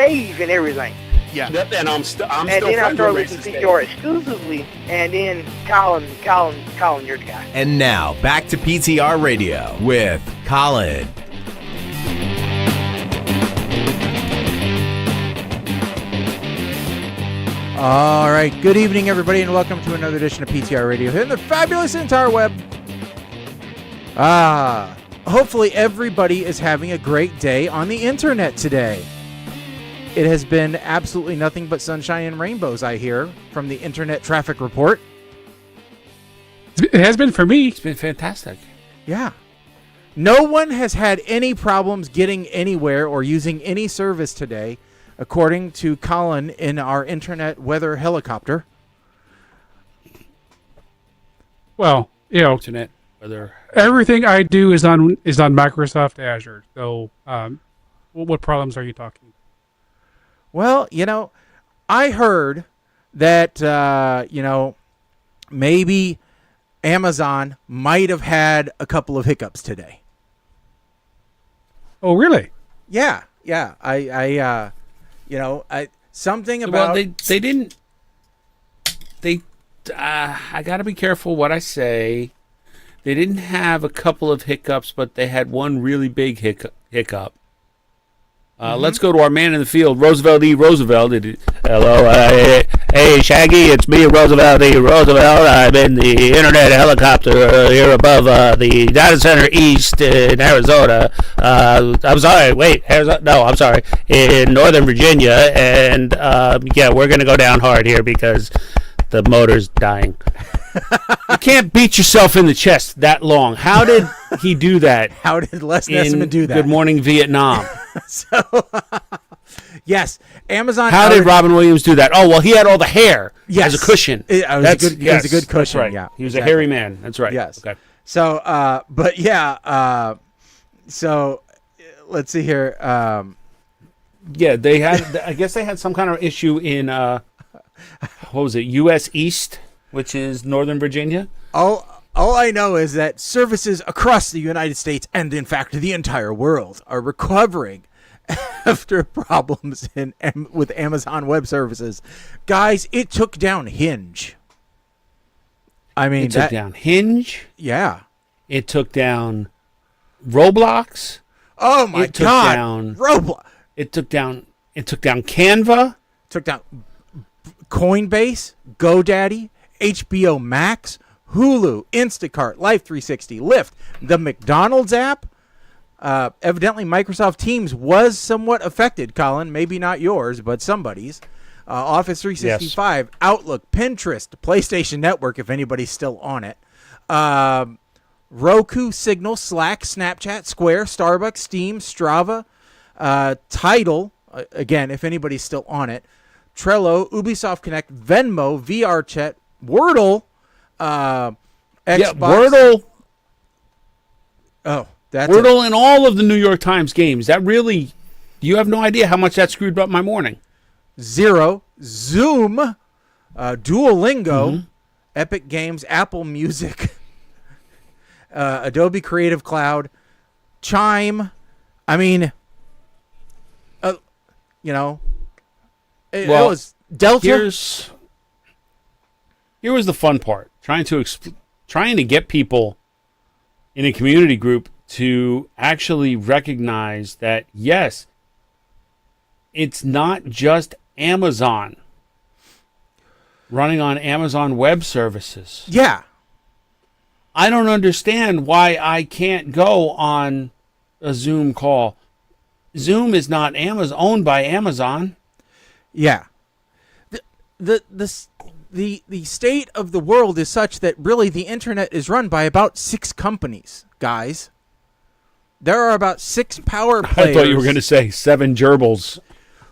rave and everything. Yeah. And I'm still And then I friends started with listening to Racist PTR exclusively, and then Colin, you're the guy. And now, back to PTR Radio with Colin. All right. Good evening, everybody, and welcome to another edition of PTR Radio here in the fabulous interweb. Hopefully everybody is having a great day on the internet today. It has been absolutely nothing but sunshine and rainbows, I hear, from the Internet Traffic Report. It has been for me. It's been fantastic. Yeah. No one has had any problems getting anywhere or using any service today, according to Colin in our Internet Weather Helicopter. Well, Internet weather. everything I do is on Microsoft Azure. So, what problems are you talking? Well, I heard that, maybe Amazon might have had a couple of hiccups today. Oh, really? Yeah. Something about... Well, they didn't... I got to be careful what I say. They didn't have a couple of hiccups, but they had one really big hiccup. Let's go to our man in the field, Roosevelt E. Roosevelt. Hello, hey Shaggy, it's me, Roosevelt E. Roosevelt. I'm in the internet helicopter here above the data center east in Arizona. I'm sorry, wait, Arizona? No, I'm sorry, in Northern Virginia. And we're gonna go down hard here because the motor's dying. You can't beat yourself in the chest that long. How did he do that? How did Les Nessman do that? Good Morning Vietnam. Yes, Amazon. How did Robin Williams do that? Oh, well, he had all the hair as a cushion. It was a good cushion. That's right. Yeah, he was a hairy man. That's right. Yes. Okay. So, so let's see here. They had. I guess they had some kind of issue in what was it? U.S. East, which is Northern Virginia. All I know is that services across the United States and, in fact, the entire world are recovering after problems with Amazon Web Services. Guys, it took down Hinge. I mean, it took down Hinge. Yeah. It took down Roblox. Oh my it took God! Down, Roblox. It took down Canva. Took down Coinbase, GoDaddy, HBO Max, Hulu, Instacart, Life360, Lyft, the McDonald's app. Evidently, Microsoft Teams was somewhat affected, Colin. Maybe not yours, but somebody's. Office 365, yes. Outlook, Pinterest, PlayStation Network, if anybody's still on it. Roku, Signal, Slack, Snapchat, Square, Starbucks, Steam, Strava, Tidal, again, if anybody's still on it. Trello, Ubisoft Connect, Venmo, VRChat, Wordle, Xbox. Yeah, Wordle. Oh, that's Wordle in all of the New York Times games. That really, you have no idea how much that screwed up my morning. Zero, Zoom, Duolingo, Epic Games, Apple Music, Adobe Creative Cloud, Chime. I mean, it was Delta. Here was the fun part: trying to get people in a community group to actually recognize that yes, it's not just Amazon running on Amazon Web Services. Yeah. I don't understand why I can't go on a Zoom call. Zoom is not owned by Amazon. Yeah. The state of the world is such that really the internet is run by about 6 companies, guys. There are about 6 power players. I thought you were going to say 7 gerbils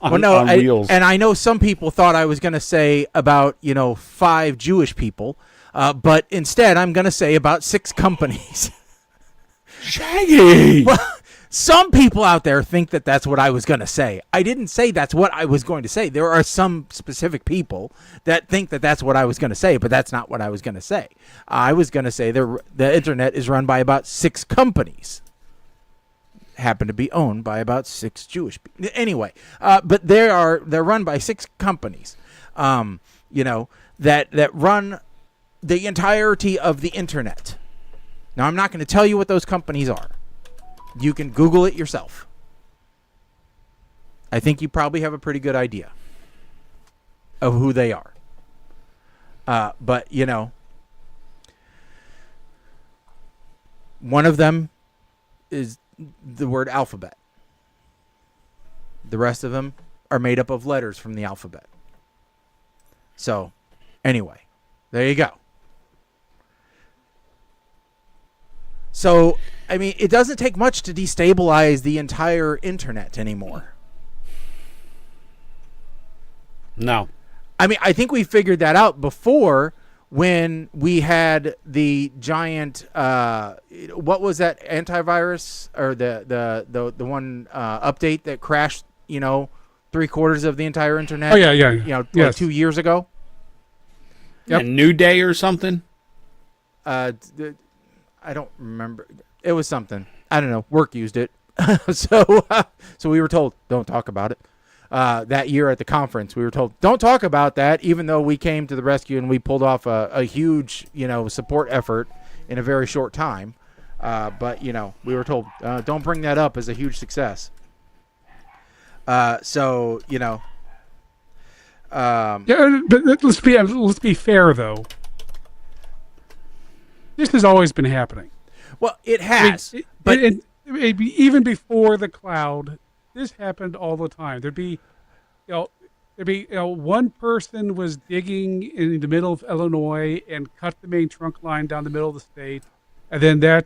on wheels. And I know some people thought I was going to say about, 5 Jewish people. But instead, I'm going to say about 6 companies. Shaggy! Well, some people out there think that that's what I was going to say. I didn't say that's what I was going to say. There are some specific people that think that that's what I was going to say, but that's not what I was going to say. I was going to say the internet is run by about 6 companies. happen to be owned by about 6 Jewish people. Anyway, but they're run by 6 companies, that run the entirety of the internet. Now, I'm not going to tell you what those companies are. You can Google it yourself. I think you probably have a pretty good idea of who they are. But, one of them is the word alphabet. The rest of them are made up of letters from the alphabet. So, anyway, there you go. So, I mean, it doesn't take much to destabilize the entire internet anymore. No. I mean, I think we figured that out before when we had the giant, what was that antivirus or the one update that crashed, 3/4 of the entire internet? Oh, yeah. Like 2 years ago. Yep. A New Day or something? I don't remember. It was something. I don't know. Work used it. So we were told, don't talk about it. That year at the conference, we were told, don't talk about that, even though we came to the rescue and we pulled off a huge, support effort in a very short time. But, we were told, don't bring that up as a huge success. So. But let's be fair, though. This has always been happening. Well, it has. But even before the cloud, this happened all the time. There'd be one person was digging in the middle of Illinois and cut the main trunk line down the middle of the state, and then that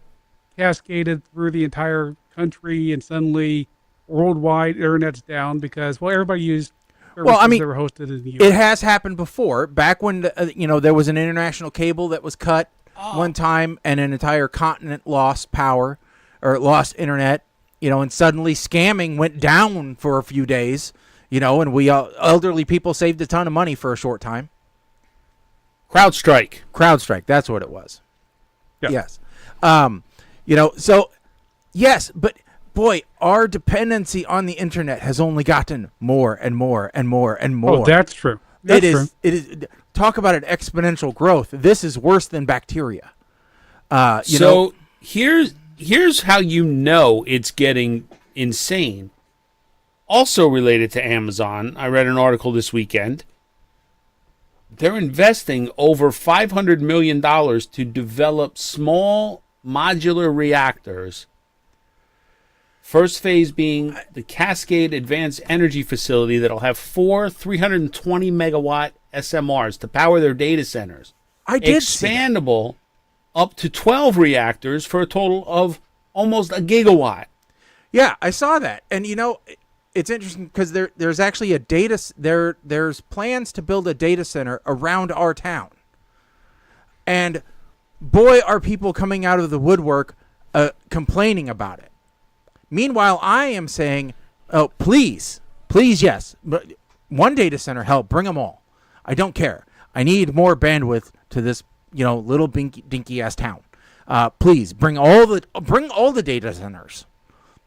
cascaded through the entire country, and suddenly worldwide internet's down because everybody used services that were hosted in the U.S. It has happened before. Back when there was an international cable that was cut one time, and an entire continent lost power or lost internet. And suddenly scamming went down for a few days, and we elderly people saved a ton of money for a short time. CrowdStrike, that's what it was. Yeah. Yes. So, yes, but boy, our dependency on the internet has only gotten more and more and more and more. Oh, that's true. That's true. It is. Talk about an exponential growth. This is worse than bacteria. Here's how it's getting insane. Also related to Amazon, I read an article this weekend. They're investing over $500 million to develop small modular reactors. First phase being the Cascade Advanced Energy Facility that'll have 4 320-megawatt SMRs to power their data centers. I did see that. Expandable up to 12 reactors for a total of almost a gigawatt. Yeah, I saw that. And, it's interesting because there's actually there's plans to build a data center around our town. And boy, are people coming out of the woodwork complaining about it. Meanwhile, I am saying, oh, please, yes. But one data center, hell, bring them all. I don't care. I need more bandwidth to this, little dinky ass town. Please bring all the data centers.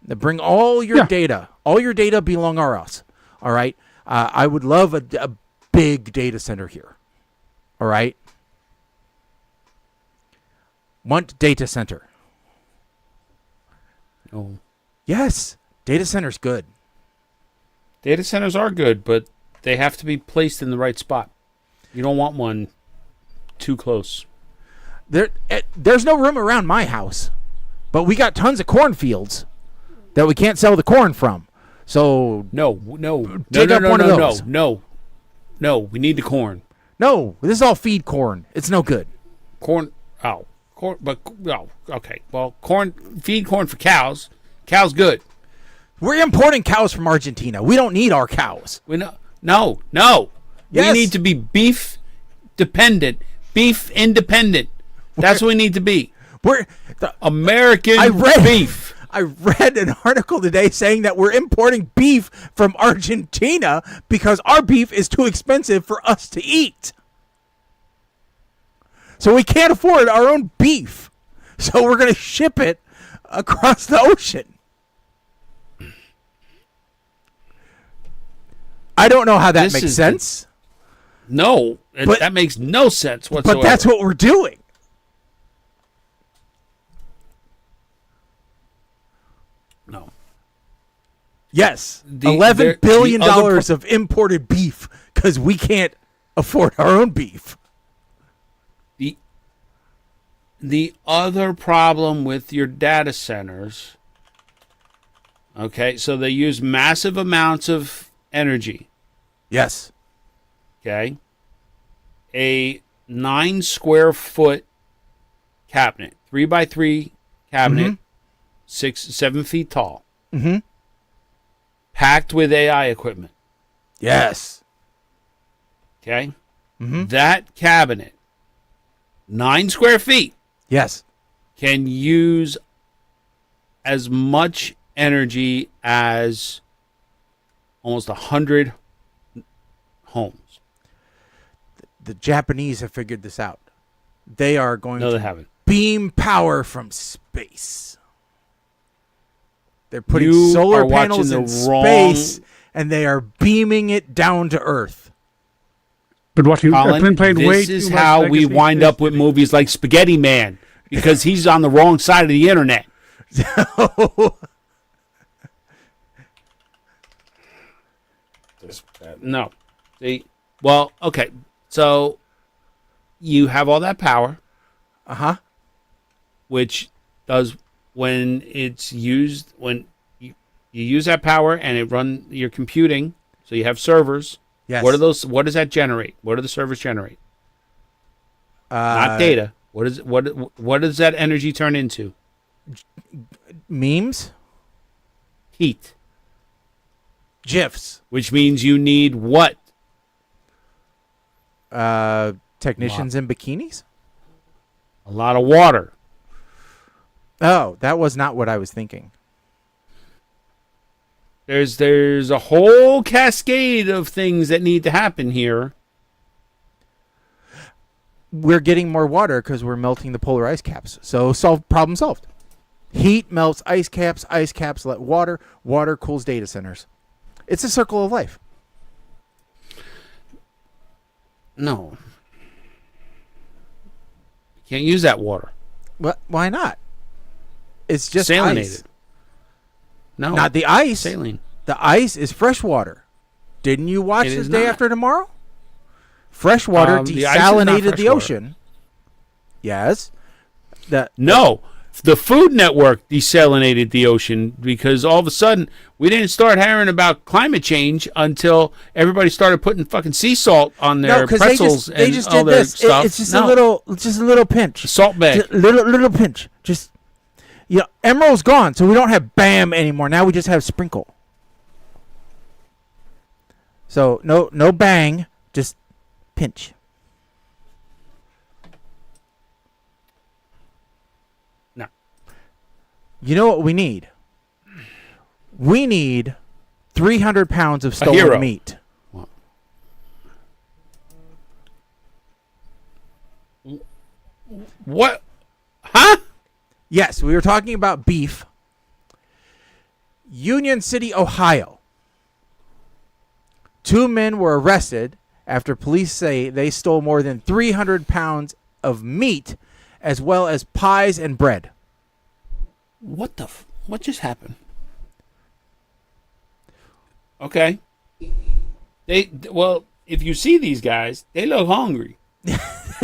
Bring all your data. All your data belong to us. All right. I would love a big data center here. All right. Want data center. Oh. Yes, data center's good. Data centers are good, but they have to be placed in the right spot. You don't want one too close. There's no room around my house, but we got tons of cornfields that we can't sell the corn from. So No. Take up one of those. No. We need the corn. No, this is all feed corn. It's no good. Corn. Okay. Well, feed corn for cows. Cows good. We're importing cows from Argentina. We don't need our cows. No. Yes. We need to be beef dependent, beef independent. That's what we need to be. We're American beef. I read an article today saying that we're importing beef from Argentina because our beef is too expensive for us to eat. So we can't afford our own beef. So we're going to ship it across the ocean. I don't know how that This makes is sense, No, But- that makes no sense whatsoever. but that's what we're doing. No. Yes, The- $11 billion the other of imported beef because we can't afford our own beef. The other problem with your data centers, okay, so they use massive amounts of energy, Yes. okay? A 9 square foot cabinet, 3x3 cabinet, 7 feet tall, packed with AI equipment, Yes. okay? That cabinet, 9 square feet, Yes. can use as much energy as almost 100 homes. The Japanese have figured this out. They are going No, to they haven't. beam power from space. They're putting You solar are watching panels the in wrong- space, and they are beaming it down to Earth. But watching, I've Colin, been playing way this too is much how we Legacy wind up with movies like Spaghetti Man, because he's on the wrong side of the internet. No. See, well, okay. So you have all that power, which does when it's used when you use that power and it run your computing. So you have servers. Yes. What are those? What does that generate? What do the servers generate? Not data. What does that energy turn into? Memes? Heat. GIFs. Which means you need what? Technicians in bikinis? A lot of water. Oh, that was not what I was thinking. There's a whole cascade of things that need to happen here. We're getting more water because we're melting the polar ice caps. So problem solved. Heat melts ice caps let water, water cools data centers. It's a circle of life. No. You can't use that water. Why not? It's just Salinated. ice. No. Not the ice. Saline. The ice is fresh water. Didn't you watch It this is Day not. After Tomorrow? Fresh water The ice is not desalinated fresh the water. ocean. Yes. No. The Food Network desalinated the ocean because all of a sudden we didn't start hearing about climate change until everybody started putting fucking sea salt on their because pretzels they and just all did their this. stuff. It's just No. a little pinch. Salt bag. Just little pinch. Just Emerald's gone, so we don't have Bam anymore. Now we just have Sprinkle. So no bang, just pinch. No. You know what we need? We need 300 pounds of hero. stolen meat. What? Huh? Yes, we were talking about beef. Union City, Ohio. 2 men were arrested after police say they stole more than 300 pounds of meat as well as pies and bread. What what just happened? Okay. Well, if you see these guys, they look hungry.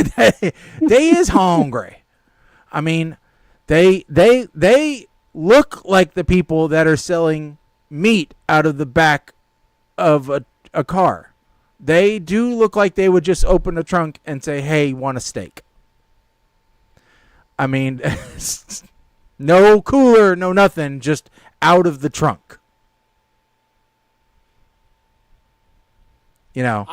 They is hungry. I mean, they look like the people that are selling meat out of the back of a car. They do look like they would just open a trunk and say, "Hey, want a steak?" I mean, no cooler, no nothing, just out of the trunk. You know.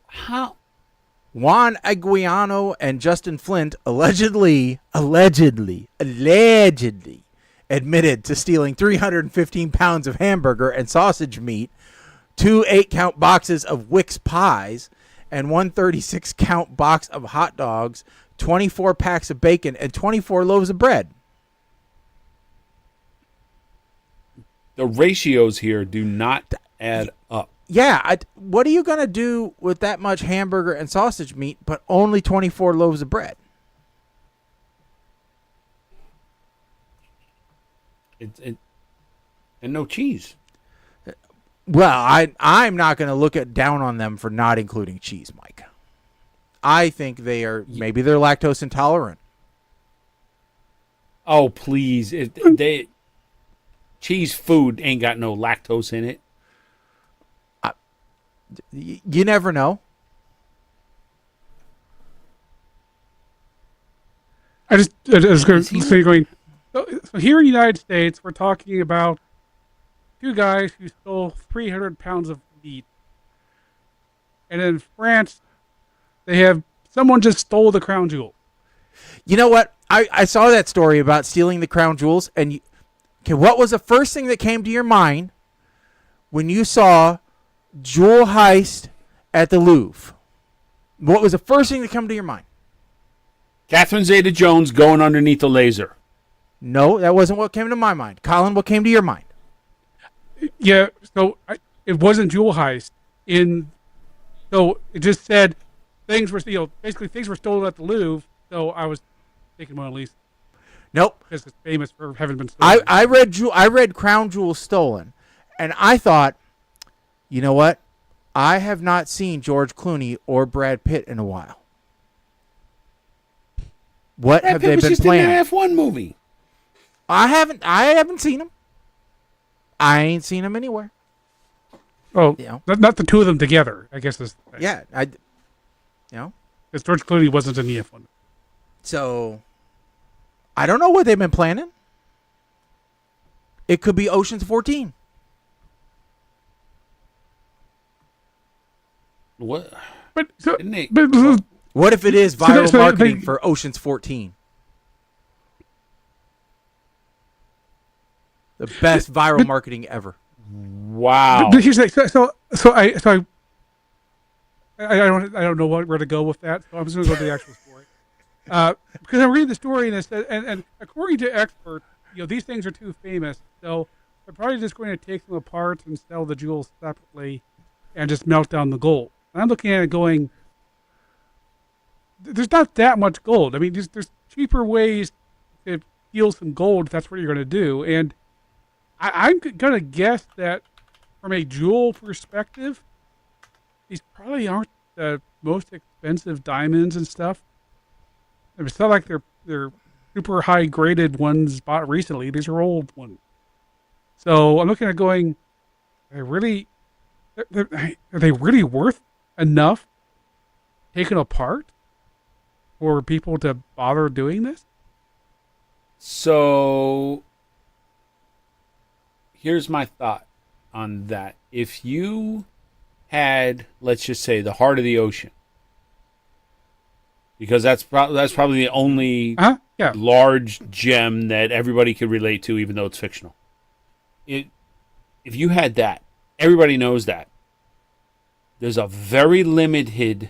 How? Juan Aguiano and Justin Flint allegedly admitted to stealing 315 pounds of hamburger and sausage meat, 2 8-count boxes of Wix pies, and 1 36-count box of hot dogs, 24 packs of bacon, and 24 loaves of bread. The ratios here do not add up. Yeah, what are you going to do with that much hamburger and sausage meat, but only 24 loaves of bread? And no cheese. Well, I'm not going to look down on them for not including cheese, Mike. I think maybe they're lactose intolerant. Oh, please. Cheese food ain't got no lactose in it. You never know. I was going to say, so here in the United States, we're talking about two guys who stole 300 pounds of meat. And in France, someone just stole the crown jewel. You know what? I saw that story about stealing the crown jewels. And what was the first thing that came to your mind when you saw jewel heist at the Louvre? What was the first thing that came to your mind? Catherine Zeta-Jones going underneath the laser. No, that wasn't what came to my mind. Colin, what came to your mind? Yeah, so it wasn't jewel heist. So it just said things were, basically things were stolen at the Louvre. So I was thinking Mona Lisa. Nope. Because it's famous for having been stolen. I read crown jewels stolen, and I thought, you know what? I have not seen George Clooney or Brad Pitt in a while. What Brad have Pitt they was been just playing? in an F1 movie. I haven't seen them. I ain't seen them anywhere. Oh, You know? not the two of them together, I guess. Is the thing. Yeah, Because George Clooney wasn't in the F1. So I don't know what they've been planning. It could be Ocean's 14. What? But, so, Didn't they- but What if it is viral marketing for Ocean's 14? The best viral marketing ever. Wow. But here's the thing. I don't know where to go with that. So I'm just going to go to the actual story. Because I'm reading the story and it says, and according to experts, these things are too famous, so they're probably just going to take them apart and sell the jewels separately, and just melt down the gold. And I'm looking at it going, there's not that much gold. I mean, there's cheaper ways to steal some gold if that's what you're going to do. And I'm going to guess that from a jewel perspective, these probably aren't the most expensive diamonds and stuff. It's not like they're super high graded ones bought recently. These are old ones. So I'm looking at going, are they really worth enough taken apart for people to bother doing this? So here's my thought on that. If you had, let's just say, the heart of the ocean, because that's probably the only large gem that everybody could relate to, even though it's fictional. If you had that, everybody knows that. There's a very limited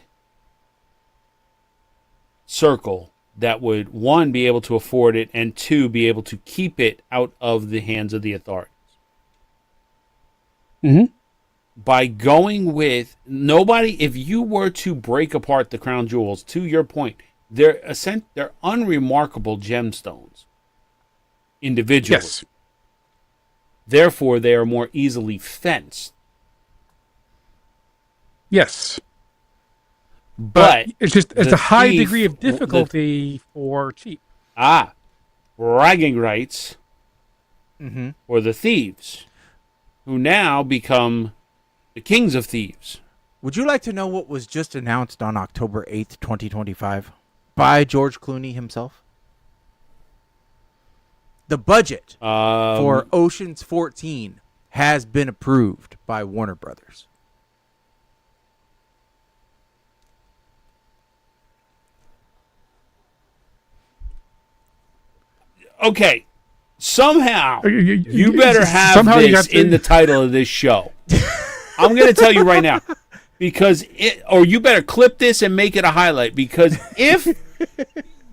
circle that would, one, be able to afford it, and two, be able to keep it out of the hands of the authorities. Mm-hmm. By going with nobody, if you were to break apart the crown jewels, to your point, they're unremarkable gemstones individually. Yes. Therefore, they are more easily fenced. Yes. But it's a high degree of difficulty for cheap. Bragging rights for the thieves, who now become the kings of thieves. Would you like to know what was just announced on October 8th, 2025 by George Clooney himself? The budget for Ocean's 14 has been approved by Warner Brothers. Okay, somehow you better have this in the title of this show. I'm going to tell you right now, or you better clip this and make it a highlight, because if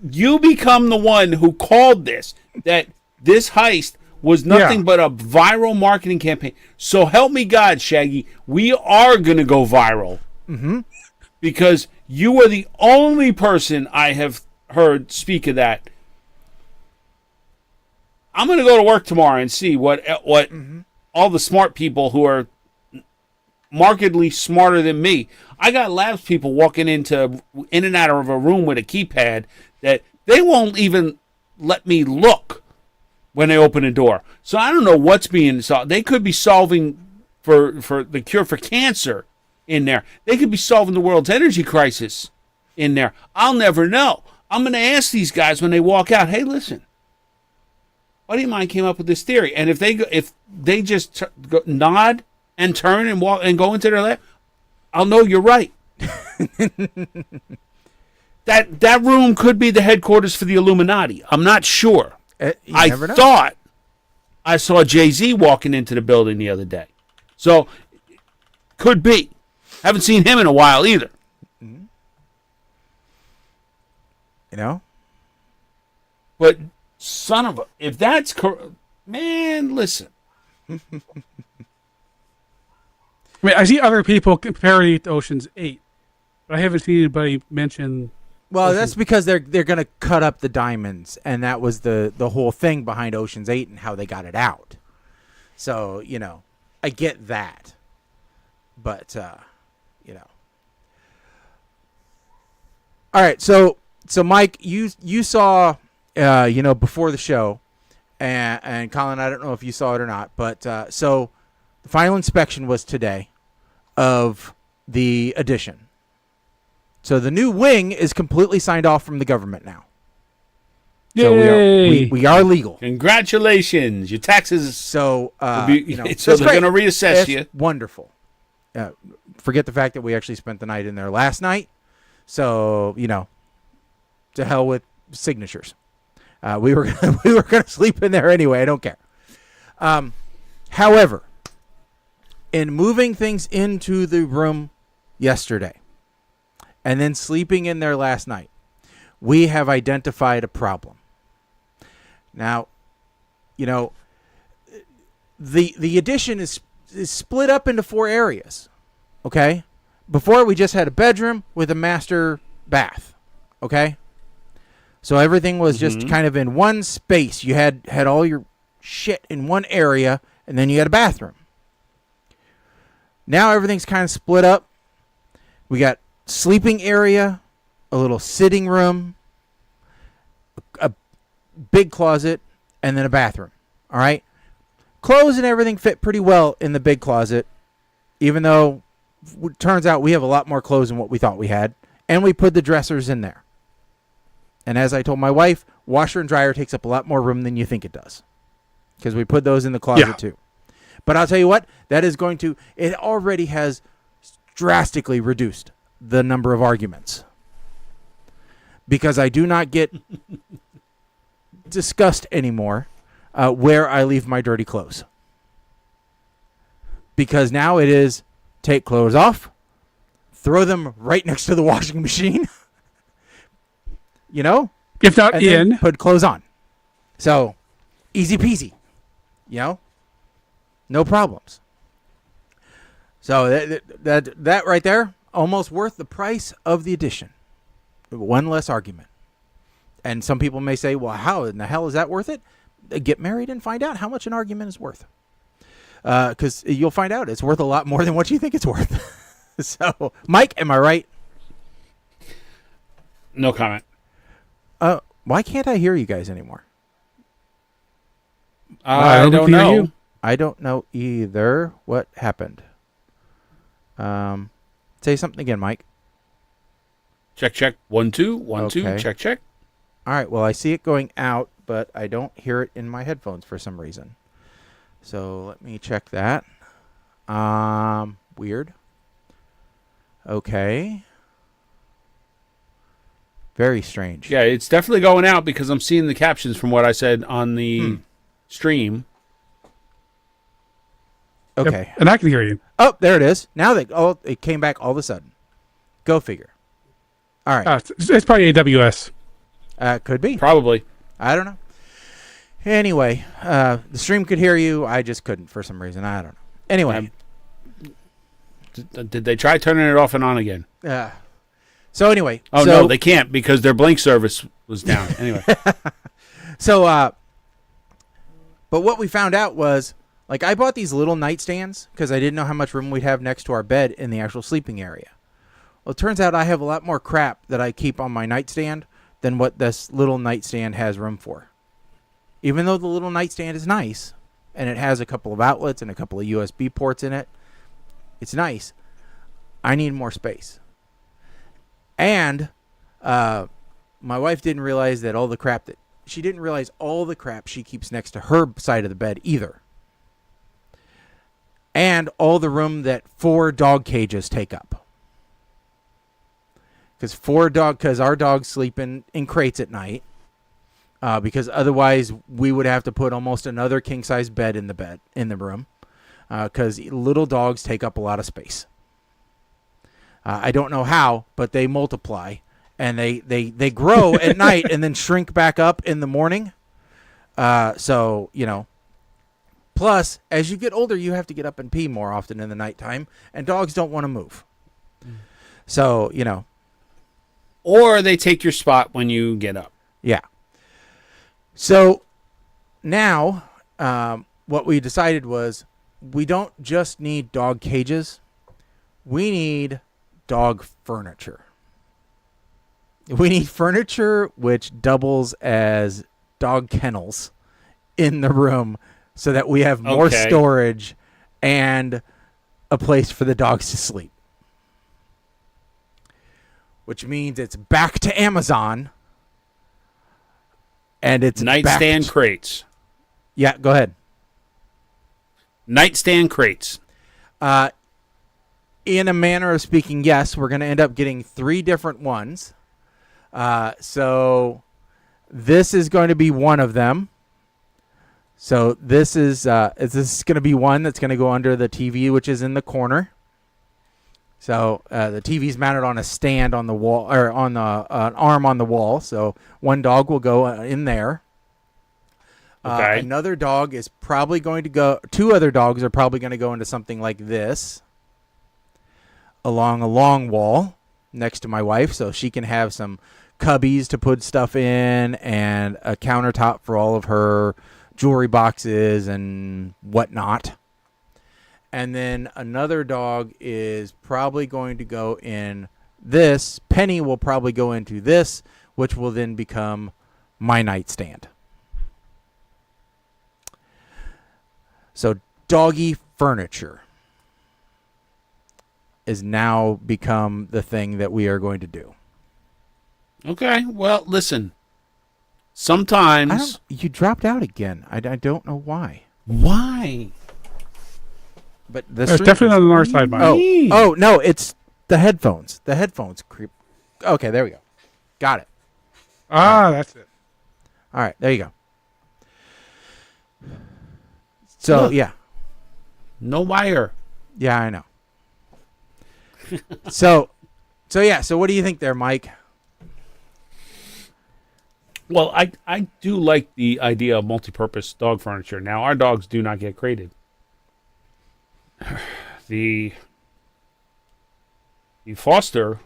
you become the one who called this, that this heist was nothing but a viral marketing campaign. So help me God, Shaggy, we are going to go viral. Mm-hmm. Because you are the only person I have heard speak of that. I'm going to go to work tomorrow and see what all the smart people who are markedly smarter than me. I got labs people walking in and out of a room with a keypad that they won't even let me look when they open a door. So I don't know what's being solved. They could be solving for the cure for cancer in there. They could be solving the world's energy crisis in there. I'll never know. I'm going to ask these guys when they walk out, hey, listen, buddy of mine came up with this theory. And if they just nod and turn and walk and go into their lab, I'll know you're right. That room could be the headquarters for the Illuminati. I'm not sure. I thought I saw Jay-Z walking into the building the other day. So, could be. Haven't seen him in a while either. You know? But, son of a... If that's... Man, listen. I mean, I see other people comparing it to Ocean's 8, but I haven't seen anybody mention... Well, that's because they're going to cut up the diamonds, and that was the whole thing behind Ocean's 8 and how they got it out. So, you know, I get that. But, you know. All right, so Mike, you saw, you know, before the show, and Colin, I don't know if you saw it or not, but so the final inspection was today of the addition. So the new wing is completely signed off from the government now. So we are legal. Congratulations. Your taxes. So you know, so they're going to reassess you. Wonderful. Forget the fact that we actually spent the night in there last night. So, you know, to hell with signatures. We were going to sleep in there anyway. I don't care. However, in moving things into the room yesterday, and then sleeping in there last night, we have identified a problem. Now, you know, the addition is split up into 4 areas, okay? Before, we just had a bedroom with a master bath, okay? So everything was just kind of in one space. You had all your shit in one area, and then you had a bathroom. Now everything's kind of split up. We got sleeping area, a little sitting room, a big closet, and then a bathroom. All right? Clothes and everything fit pretty well in the big closet, even though it turns out we have a lot more clothes than what we thought we had, and we put the dressers in there. And as I told my wife, washer and dryer takes up a lot more room than you think it does, because we put those in the closet too. But I'll tell you what, that is going to, it already has drastically reduced the number of arguments, because I do not get discussed anymore where I leave my dirty clothes, because now it is take clothes off, throw them right next to the washing machine, you know, if not and in, then put clothes on. So easy peasy, you know, no problems. So that right there, almost worth the price of the addition. One less argument. And some people may say, well, how in the hell is that worth it? Get married and find out how much an argument is worth. Because you'll find out it's worth a lot more than what you think it's worth. So, Mike, am I right? No comment. Why can't I hear you guys anymore? I don't know. you. I don't know either. What happened? Say something again, Mike. Check. 1 2 1 2. Okay. Check. All right. Well, I see it going out, but I don't hear it in my headphones for some reason. So let me check that. Weird. Okay. Very strange. Yeah, it's definitely going out because I'm seeing the captions from what I said on the stream. Okay. Yep, and I can hear you. Oh, there it is. Now that it came back all of a sudden. Go figure. All right. It's probably AWS. Could be. Probably. I don't know. Anyway, the stream could hear you. I just couldn't for some reason. I don't know. Anyway. Did they try turning it off and on again? So anyway. Oh, no, they can't because their Blink service was down. Anyway. So, but what we found out was, like, I bought these little nightstands because I didn't know how much room we'd have next to our bed in the actual sleeping area. Well, it turns out I have a lot more crap that I keep on my nightstand than what this little nightstand has room for. Even though the little nightstand is nice, and it has a couple of outlets and a couple of USB ports in it, it's nice. I need more space. And my wife didn't realize that she didn't realize all the crap she keeps next to her side of the bed either. And all the room that 4 dog cages take up. Because our dogs sleep in crates at night. Because otherwise we would have to put almost another king-size bed in the room. Because little dogs take up a lot of space. I don't know how, but they multiply. And they grow at night and then shrink back up in the morning. So, you know. Plus, as you get older, you have to get up and pee more often in the nighttime. And dogs don't want to move. So, you know. Or they take your spot when you get up. Yeah. So, now, what we decided was we don't just need dog cages. We need dog furniture. We need furniture which doubles as dog kennels in the room so that we have more storage and a place for the dogs to sleep. Which means it's back to Amazon. And it's nightstand crates. Yeah, go ahead. Nightstand crates. In a manner of speaking, yes, we're going to end up getting 3 different ones. So this is going to be one of them. So this is going to be one that's going to go under the TV, which is in the corner. So the TV's mounted on a stand on the wall, or on an arm on the wall. So one dog will go in there. Okay. Another dog is probably going to go. 2 other dogs are probably going to go into something like this, along a long wall next to my wife, so she can have some cubbies to put stuff in and a countertop for all of her jewelry boxes and whatnot. And then another dog is probably going to go in this. Penny will probably go into this, which will then become my nightstand. So doggy furniture is now become the thing that we are going to do. Okay, well, listen. Sometimes... You dropped out again. I don't know why. Why? But it's definitely on our side, Mike. Oh, no, it's the headphones. The headphones creep. Okay, there we go. Got it. That's it. All right, there you go. So, Look. yeah. No wire. Yeah, I know. So yeah, so what do you think there, Mike? Well, I do like the idea of multi-purpose dog furniture. Now, our dogs do not get crated. The Foster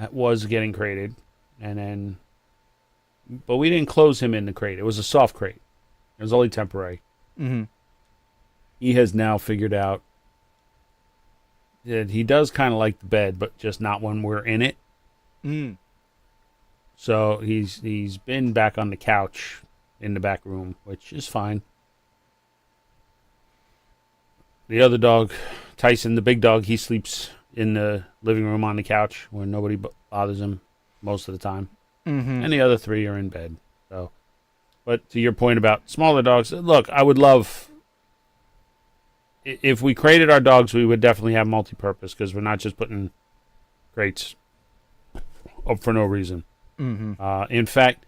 was getting crated, but we didn't close him in the crate. It was a soft crate. It was only temporary. Mm-hmm. He has now figured out that he does kind of like the bed, but just not when we're in it. Mm. So he's been back on the couch in the back room, which is fine. The other dog, Tyson, the big dog, he sleeps in the living room on the couch where nobody bothers him most of the time. Mm-hmm. And the other 3 are in bed. So, but to your point about smaller dogs, look, I would love... If we crated our dogs, we would definitely have multi-purpose because we're not just putting crates up for no reason. Mm-hmm. In fact,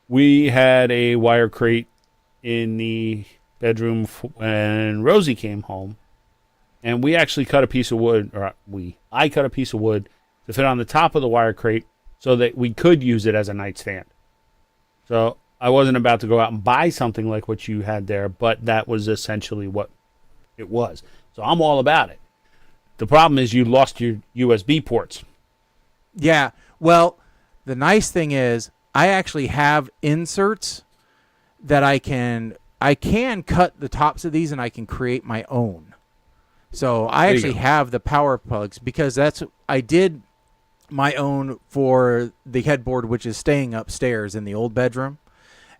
we had a wire crate in the bedroom when Rosie came home, and we actually cut a piece of wood, I cut a piece of wood to fit on the top of the wire crate so that we could use it as a nightstand. So I wasn't about to go out and buy something like what you had there, but that was essentially what it was. So I'm all about it. The problem is you lost your USB ports. Yeah. Well, the nice thing is I actually have inserts that I can cut the tops of these and I can create my own. So I There you actually go. have the power plugs because I did my own for the headboard, which is staying upstairs in the old bedroom,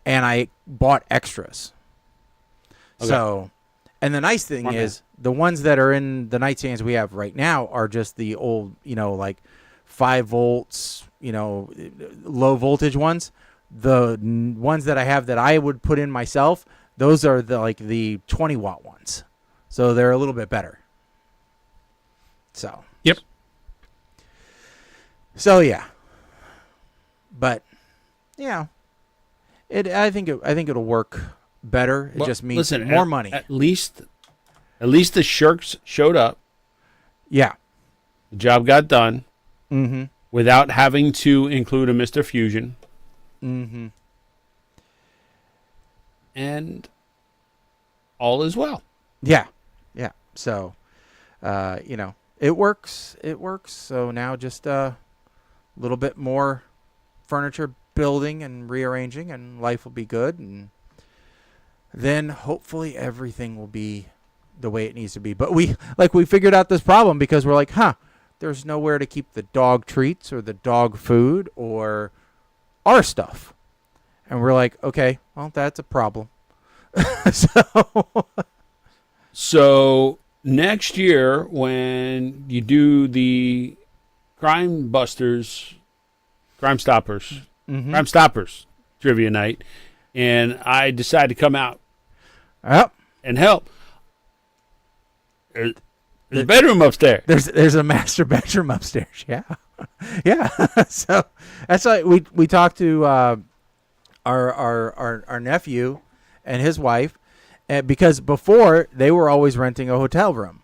and I bought extras. Okay. So, and the nice thing is the ones that are in the nightstands we have right now are just the old, like 5 volts, low voltage ones. The ones that I have that I would put in myself, those are the 20 watt ones. So they're a little bit better. So. Yep. So yeah. But I think it'll work better. It just means more money. At least the shirks showed up. Yeah. The job got done. Mm-hmm. Without having to include a Mr. Fusion. Mm-hmm. And all is well. Yeah. Yeah. So, it works. It works. So now just a little bit more furniture building and rearranging, and life will be good. And then hopefully everything will be the way it needs to be. But we figured out this problem because we're like, there's nowhere to keep the dog treats or the dog food or our stuff. And we're like, okay, well, that's a problem. So next year, when you do the Crime Stoppers trivia night, and I decide to come out and help, there's a bedroom upstairs. There's a master bedroom upstairs. Yeah, yeah. So that's why we talked to our nephew and his wife, because before they were always renting a hotel room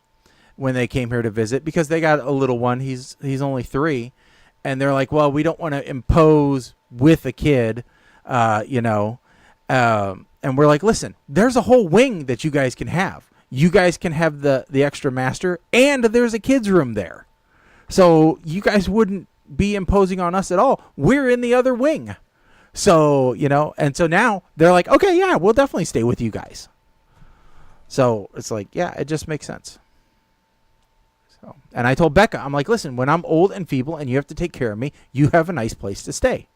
when they came here to visit because they got a little one. He's only 3, and they're like, well, we don't want to impose with a kid, and we're like, listen, there's a whole wing that you guys can have. You guys can have the extra master, and there's a kid's room there. So you guys wouldn't be imposing on us at all. We're in the other wing. So, and so now they're like, okay, yeah, we'll definitely stay with you guys. So it's like, yeah, it just makes sense. So, and I told Becca, I'm like, listen, when I'm old and feeble and you have to take care of me, you have a nice place to stay.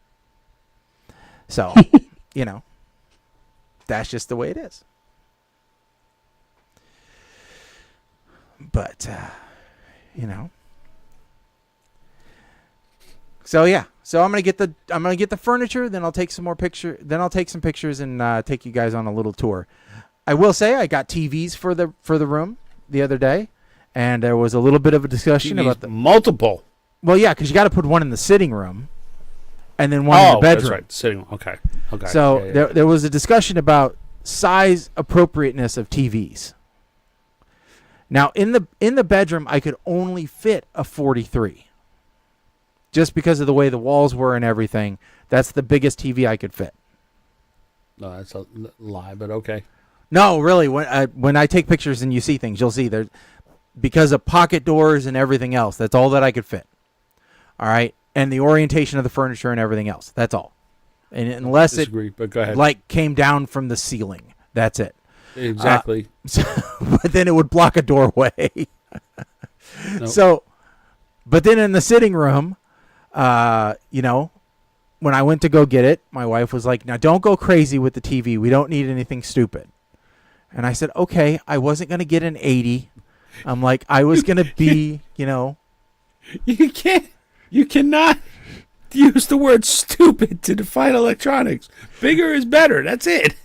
So, that's just the way it is. But, so yeah, so I'm gonna get the furniture. Then I'll take some more pictures and take you guys on a little tour. I will say I got TVs for the room the other day, and there was a little bit of a discussion about the multiple. Well, yeah, because you got to put one in the sitting room, and then one in the bedroom. That's right, sitting. Okay. So yeah. There was a discussion about size appropriateness of TVs. Now in the bedroom, I could only fit a 43. Just because of the way the walls were and everything, that's the biggest TV I could fit. No, that's a lie, but okay. No, really. When I take pictures and you see things, you'll see there, because of pocket doors and everything else. That's all that I could fit. All right, and the orientation of the furniture and everything else. That's all. And unless but go ahead. came down from the ceiling, that's it. Exactly. But then it would block a doorway. Nope. So, but then in the sitting room, when I went to go get it, my wife was like, now don't go crazy with the TV. We don't need anything stupid. And I said, okay, I wasn't going to get an 80. I'm like, I was going to be, You cannot use the word stupid to define electronics. Bigger is better. That's it.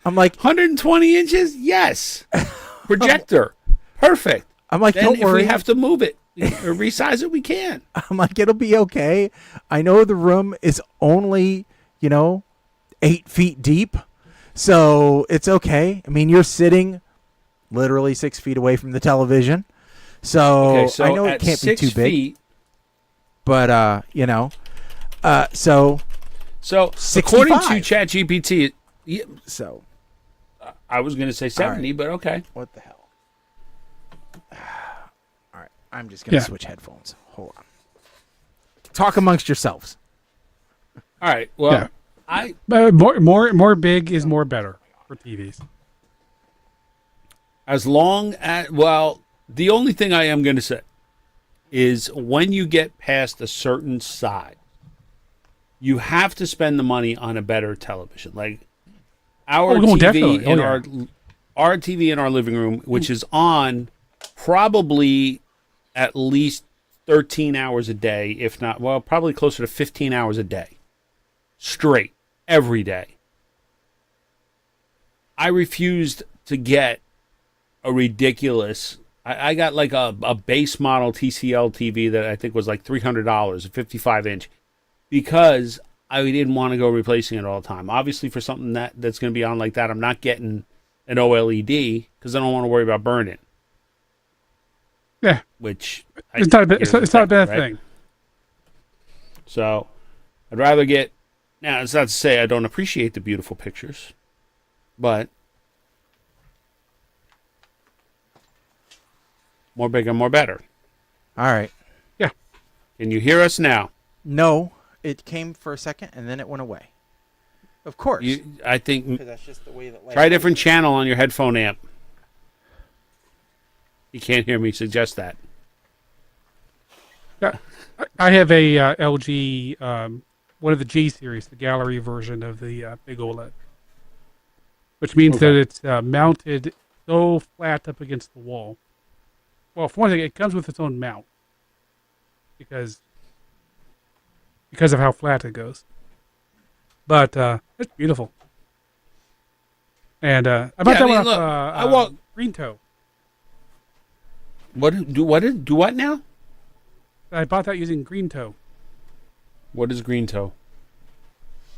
I'm like, 120 inches? Yes. Projector. Perfect. I'm like, Then don't if worry. we have to move it or resize it, we can. I'm like, it'll be okay. I know the room is only, 8 feet deep. So it's okay. I mean, you're sitting literally 6 feet away from the television. So, I know it can't be too big. Feet, but, so So, 65. according to ChatGPT, So, I was going to say 70, but okay. what the hell? All right, I'm just going to Yeah. switch headphones. Hold on. Talk amongst yourselves. All right. Well, Yeah. I More big is more better for TVs. as long as the only thing I am going to say is when you get past a certain size, you have to spend the money on a better television. Like our Oh, TV definitely. Oh, in yeah. our TV in our living room, which is on probably at least 13 hours a day, if not, well, probably closer to 15 hours a day, straight, every day. I refused to get a ridiculous. I got like a base model TCL TV that I think was like $300, a 55-inch, because I didn't want to go replacing it all the time. Obviously, for something that's going to be on like that, I'm not getting an OLED because I don't want to worry about burning. Yeah, Which it's not a here's it's the not a bad right? thing. So I'd rather get. Now, it's not to say I don't appreciate the beautiful pictures, but more bigger, more better. All right. Yeah, Can you hear us now? No, it came for a second and then it went away. Of course. I think Because that's just the way that life try a different channel on your headphone amp. You can't hear me suggest that. yeah. I have a LG, one of the G series, the gallery version of the big OLED, which means Okay. that it's mounted so flat up against the wall. Well, for one thing, it comes with its own mount because of how flat it goes. But it's beautiful. And I bought Yeah, I that mean, one look, off I walk- Green Toe. Do what now? I bought that using Green Toe. What is green toe?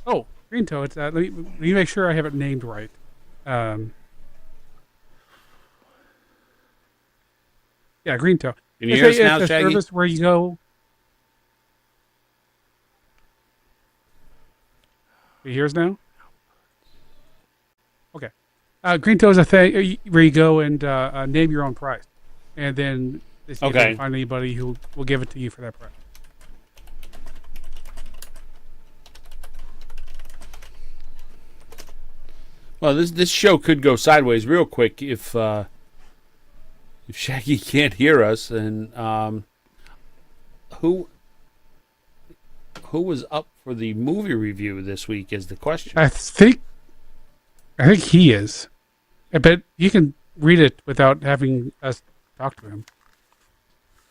Oh, Green Toe. It's let me make sure I have it named right. Yeah, Green Toe. Can you hear us now, it's a Shaggy? service where you go. You hear us now? Okay. Green Toe is a thing where you go and name your own price, and then they see if they Okay. can find anybody who will give it to you for that price. Well, this show could go sideways real quick if Shaggy can't hear us. And who was up for the movie review this week is the question. I think he is. I bet you can read it without having us talk to him.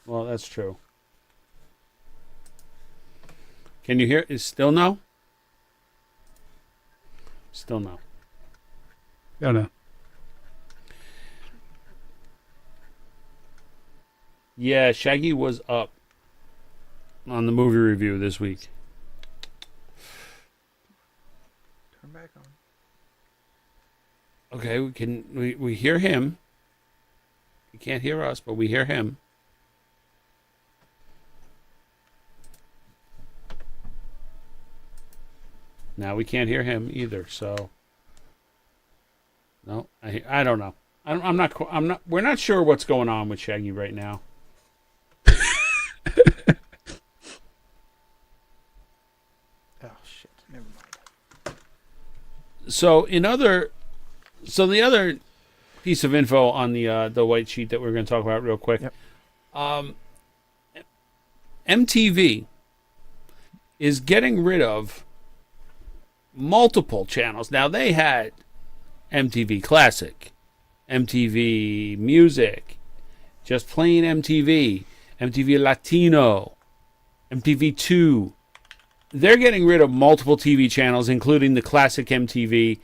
Well, that's true. Can you hear? Is still no? Still no. I don't know. Yeah, Shaggy was up on the movie review this week. Turn back on. Okay, we hear him. He can't hear us, but we hear him. Now we can't hear him either. So no, I don't know. I'm not. We're not sure what's going on with Shaggy right now. Oh, shit. Never mind. So the other piece of info on the white sheet that we're going to talk about real quick. Yep. MTV is getting rid of multiple channels. Now they had MTV Classic, MTV Music, just plain MTV, MTV Latino, MTV2. They're getting rid of multiple TV channels, including the classic MTV,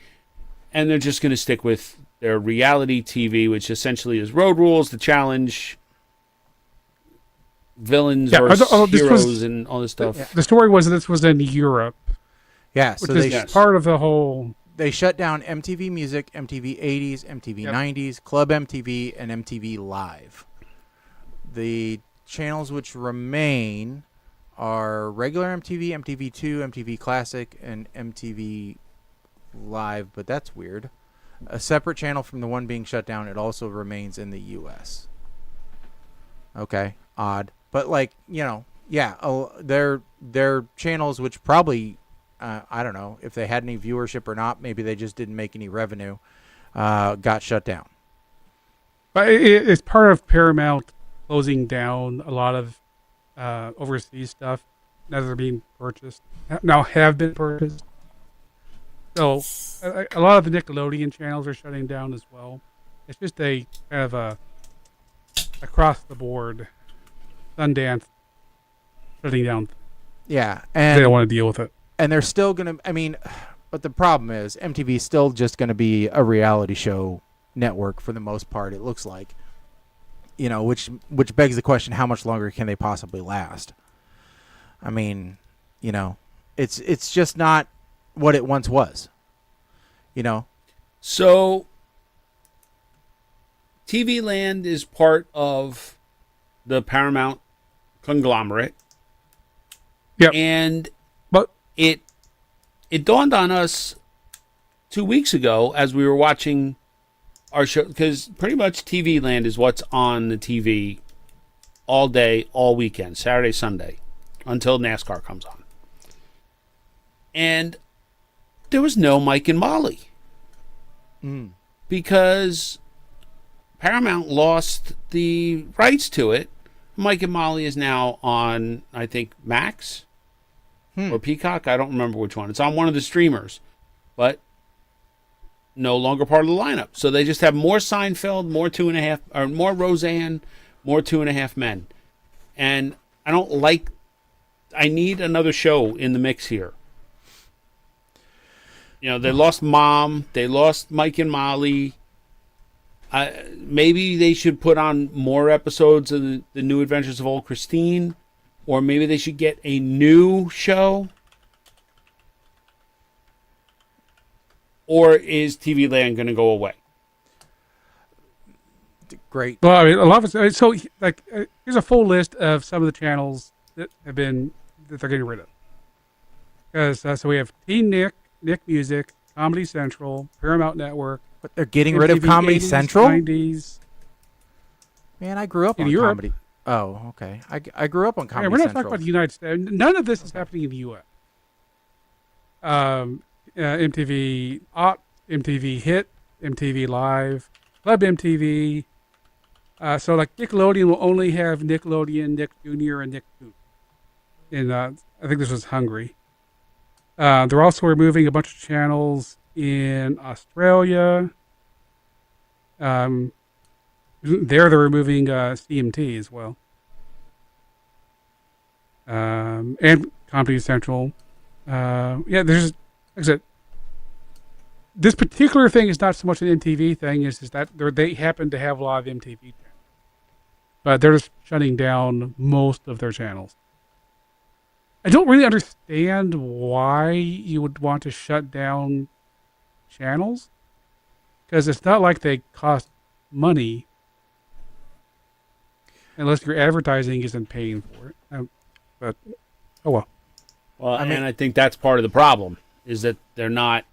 and they're just going to stick with their reality TV, which essentially is Road Rules, The Challenge, villains versus heroes, and all this stuff. The story was this was in Europe, Yeah, which so is they part of the whole. they shut down MTV Music, MTV 80s, MTV Yep. 90s, Club MTV, and MTV Live. The channels which remain are regular MTV, MTV2, MTV Classic, and MTV Live, but that's weird. A separate channel from the one being shut down, it also remains in the U.S. Okay, odd. But, like, you know, yeah, they're channels which probably, I don't know, if they had any viewership or not, maybe they just didn't make any revenue, got shut down. But it's part of Paramount closing down a lot of overseas stuff now that they're being purchased, now have been purchased. So a lot of the Nickelodeon channels are shutting down as well. It's just a kind of a across the board Sundance shutting down. Yeah, They and don't want to deal with it. and they're still gonna. I mean, but the problem is MTV is still just gonna be a reality show network for the most part. It looks like, you know, which begs the question: how much longer can they possibly last? I mean, you know, it's just not what it once was. You know, So, TV Land is part of the Paramount conglomerate, Yep. and But it dawned on us 2 weeks ago as we were watching our show, because pretty much TV Land is what's on the TV all day, all weekend, Saturday, Sunday, until NASCAR comes on. And there was no Mike and Molly. Because Paramount lost the rights to it. Mike and Molly is now on, I think, Max or Peacock. I don't remember which one. It's on one of the streamers, but no longer part of the lineup. So they just have more Seinfeld, more Two and a Half, or more Roseanne, more Two and a Half Men. And I don't like. I need another show in the mix here. You know, they lost Mom. They lost Mike and Molly. Maybe they should put on more episodes of the New Adventures of Old Christine. Or maybe they should get a new show. Or is TV Land going to go away? great. well, I mean, a lot of it. So, like, here's a full list of some of the channels that they're getting rid of. Because so we have Teen Nick, Nick Music, Comedy Central, Paramount Network. But they're getting rid of Comedy 80s, Central? 90s. Man, I grew up In on Europe. comedy. Oh, okay. I grew up on Comedy Yeah, we're not Central. talking about the United States. None of this is happening in the U.S. MTV MTV Hit, MTV Live, Club MTV. So like Nickelodeon will only have Nickelodeon, Nick Jr., and Nick 2. In I think this was Hungary. They're also removing a bunch of channels in Australia. They're removing CMT as well. And Comedy Central. There's, like I said, this particular thing is not so much an MTV thing, is that they happen to have a lot of MTV channels. But they're just shutting down most of their channels. I don't really understand why you would want to shut down channels, because it's not like they cost money unless your advertising isn't paying for it. But oh well. Well, and I think that's part of the problem, is that they're not,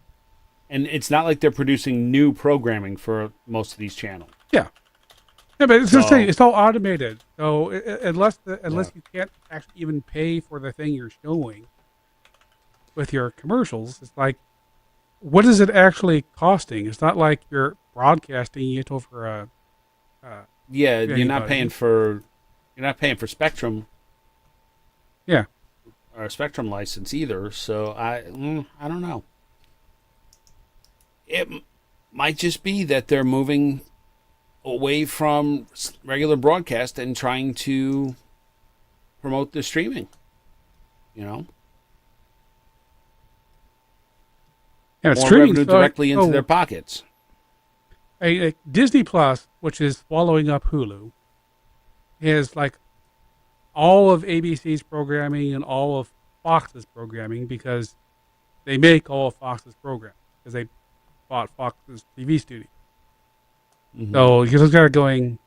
and it's not like they're producing new programming for most of these channels. Yeah, but it's just saying it's all automated. So unless you can't actually even pay for the thing you're showing with your commercials, it's like, what is it actually costing? It's not like you're broadcasting it over a. You're not paying for Spectrum. Yeah. Or a Spectrum license either. So I don't know. It might just be that they're moving away from regular broadcast and trying to promote the streaming. You know, And it's more streaming revenue directly into their pockets. A Disney Plus, which is following up Hulu, is like all of ABC's programming and all of Fox's programming, because they make all of Fox's programming because they bought Fox's TV studio. So you're just kind of going,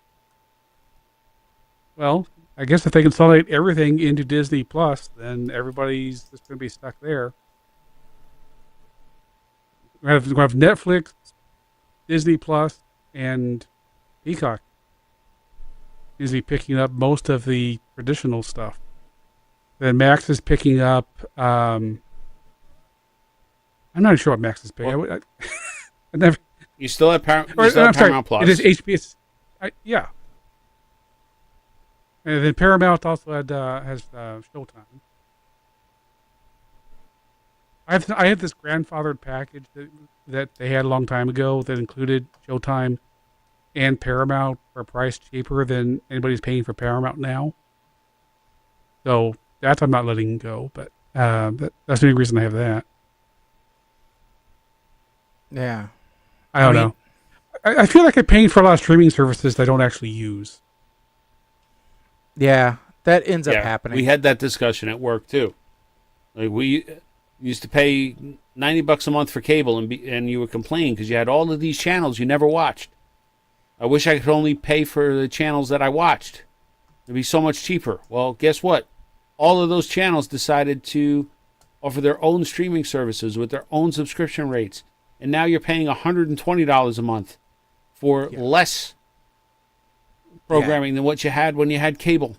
well, I guess if they consolidate everything into Disney Plus, then everybody's just going to be stuck there. We're going to have Netflix, Disney Plus, and Peacock. Disney picking up most of the traditional stuff. Then Max is picking up. I'm not sure what Max is picking. Well, I never. You still have, I'm Paramount sorry, Plus. it is HBO. Yeah. And then Paramount also has Showtime. I have this grandfathered package that they had a long time ago that included Showtime and Paramount for a price cheaper than anybody's paying for Paramount now. So that's I'm not letting go, but that's the only reason I have that. Yeah. I don't know. I feel like I'm paying for a lot of streaming services that I don't actually use. Yeah, that ends up happening. We had that discussion at work too. Like we used to pay $90 a month for cable, and you were complaining because you had all of these channels you never watched. I wish I could only pay for the channels that I watched. It'd be so much cheaper. Well, guess what? All of those channels decided to offer their own streaming services with their own subscription rates, and now you're paying $120 a month for less programming than what you had when you had cable.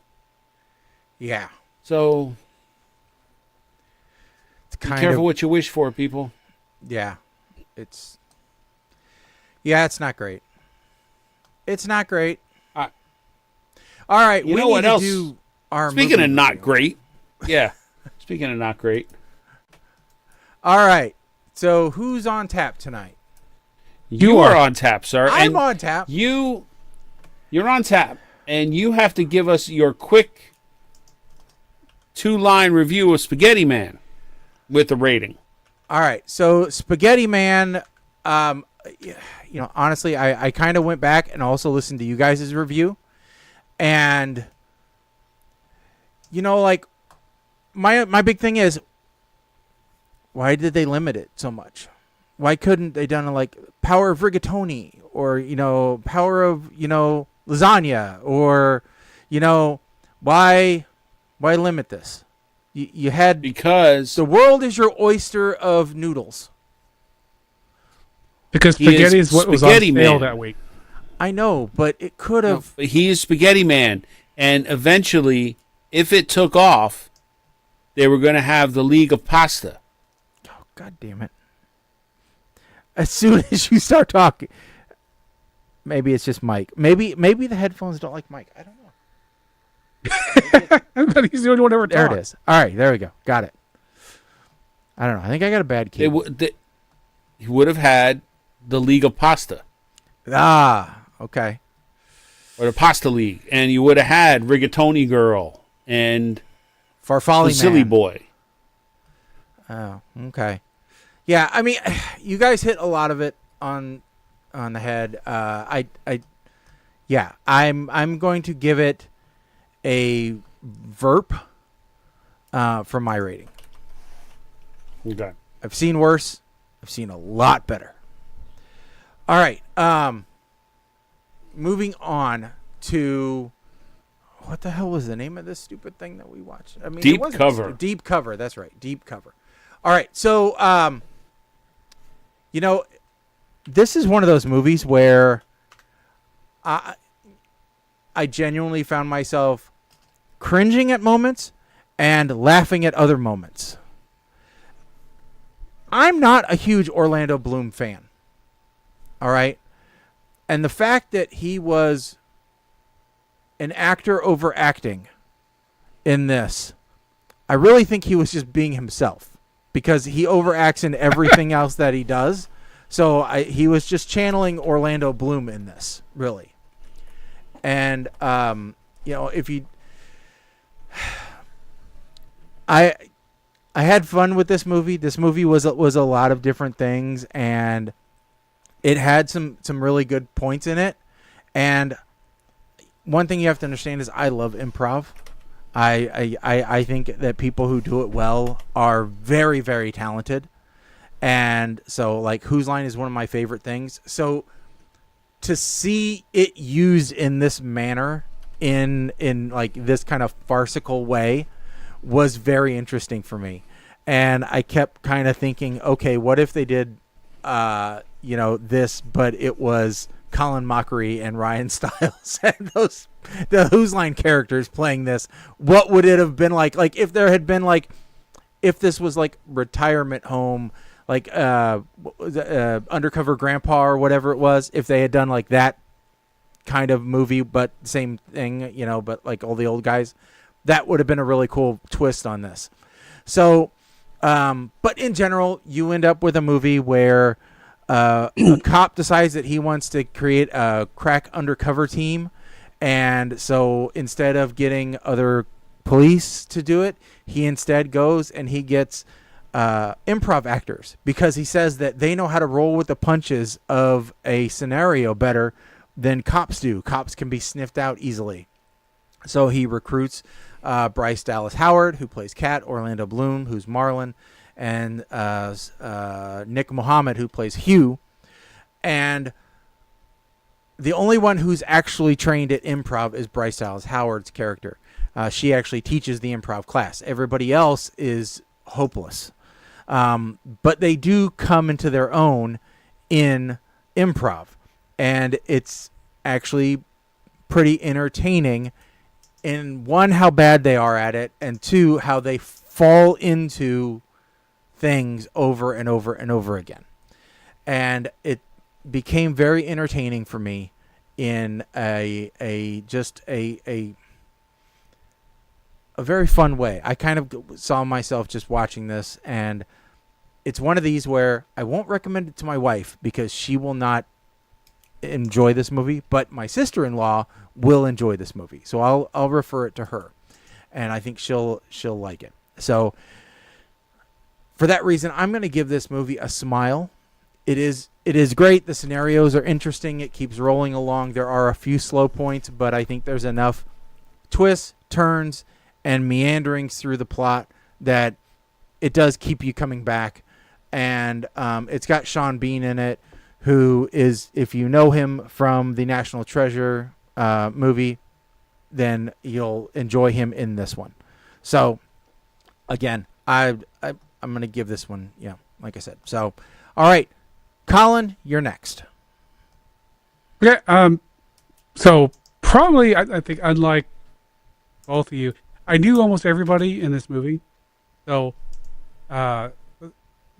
Yeah. So It's be kind careful of what you wish for, people. yeah. It's not great. It's not great. All right, You we know need what to else? do our Speaking movie of not review. great, yeah. Speaking of not great, All right. So who's on tap tonight? you are on tap, sir. I'm and on tap. You're on tap, and you have to give us your quick 2-line review of Spaghetti Man with a rating. All right. So Spaghetti Man, honestly, I kind of went back and also listened to you guys' review. And, like, my big thing is, why did they limit it so much? Why couldn't they done like Power of Rigatoni or, Power of, lasagna or, why limit this? You had Because the world is your oyster of noodles. Because He spaghetti is is what was on Spaghetti sale Man. that week. I know, but it could have. he is Spaghetti Man, and eventually, if it took off, they were going to have the League of Pasta. Oh, God damn it. As soon as you start talking, maybe it's just Mike. Maybe the headphones don't like Mike. I don't know. But he's the only one ever There talked. it is. All right, there we go. Got it. I don't know. I think I got a bad key. He would have had the League of Pasta, Okay. or the Pasta League, and you would have had Rigatoni Girl and Farfalle Silly Man. Boy. Oh, okay. Yeah, I mean, you guys hit a lot of it on the head. I'm going to give it a VERP for my rating. Okay. I've seen worse. I've seen a lot better. All right. Moving on to what the hell was the name of this stupid thing that we watched? I mean, Deep it wasn't Cover. stupid. Deep Cover. That's right. Deep Cover. All right. So, this is one of those movies where I genuinely found myself cringing at moments and laughing at other moments. I'm not a huge Orlando Bloom fan. All right. And the fact that he was an actor overacting in this, I really think he was just being himself because he overacts in everything else that he does. So he was just channeling Orlando Bloom in this, really. And, if you... I had fun with this movie. This movie was a lot of different things, and it had some really good points in it. And one thing you have to understand is I love improv. I think that people who do it well are very, very talented. And so, like, Whose Line is one of my favorite things. So to see it used in this manner in like this kind of farcical way was very interesting for me. And I kept kind of thinking, okay, what if they did this, but it was Colin Mockery and Ryan Stiles and the Whose Line characters playing this? What would it have been like? Like if there had been like, if this was like Retirement Home, like Undercover Grandpa or whatever it was, if they had done like that kind of movie, but same thing, but like all the old guys, that would have been a really cool twist on this. So, but in general, you end up with a movie where a cop decides that he wants to create a crack undercover team. And so instead of getting other police to do it, he instead goes and he gets improv actors, because he says that they know how to roll with the punches of a scenario better than cops do. Cops can be sniffed out easily. So he recruits Bryce Dallas Howard, who plays Kat, Orlando Bloom, who's Marlon, and Nick Mohammed, who plays Hugh. And the only one who's actually trained at improv is Bryce Dallas Howard's character. She actually teaches the improv class. Everybody else is hopeless. But they do come into their own in improv. And it's actually pretty entertaining in, one, how bad they are at it, and two, how they fall into things over and over and over again. And it became very entertaining for me in a very fun way. I kind of saw myself just watching this, and it's one of these where I won't recommend it to my wife because she will not enjoy this movie, but my sister-in-law will enjoy this movie. So I'll refer it to her, and I think she'll like it. So for that reason, I'm going to give this movie a smile. It is great. The scenarios are interesting. It keeps rolling along. There are a few slow points, but I think there's enough twists, turns, and meanderings through the plot that it does keep you coming back. And it's got Sean Bean in it, who is, if you know him from the National Treasure movie, then you'll enjoy him in this one. So, again, I'm going to give this one, like I said. So, all right, Colin, you're next. Okay, so probably, I think, unlike both of you, I knew almost everybody in this movie. So there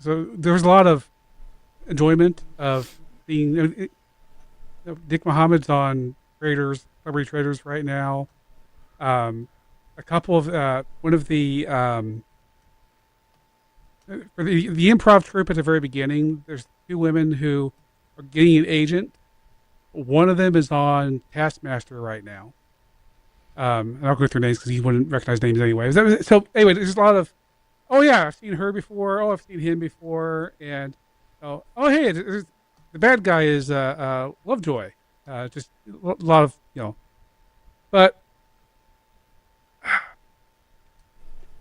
was a lot of enjoyment of seeing Dick Mohammed's on Celebrity Traders right now. A couple of one of the for the improv troupe at the very beginning, there's two women who are getting an agent. One of them is on Taskmaster right now. And I'll go through names because he wouldn't recognize names anyway. So anyway, there's a lot of, oh yeah, I've seen her before. Oh, I've seen him before. And oh hey, the bad guy is Lovejoy. Just a lot of, but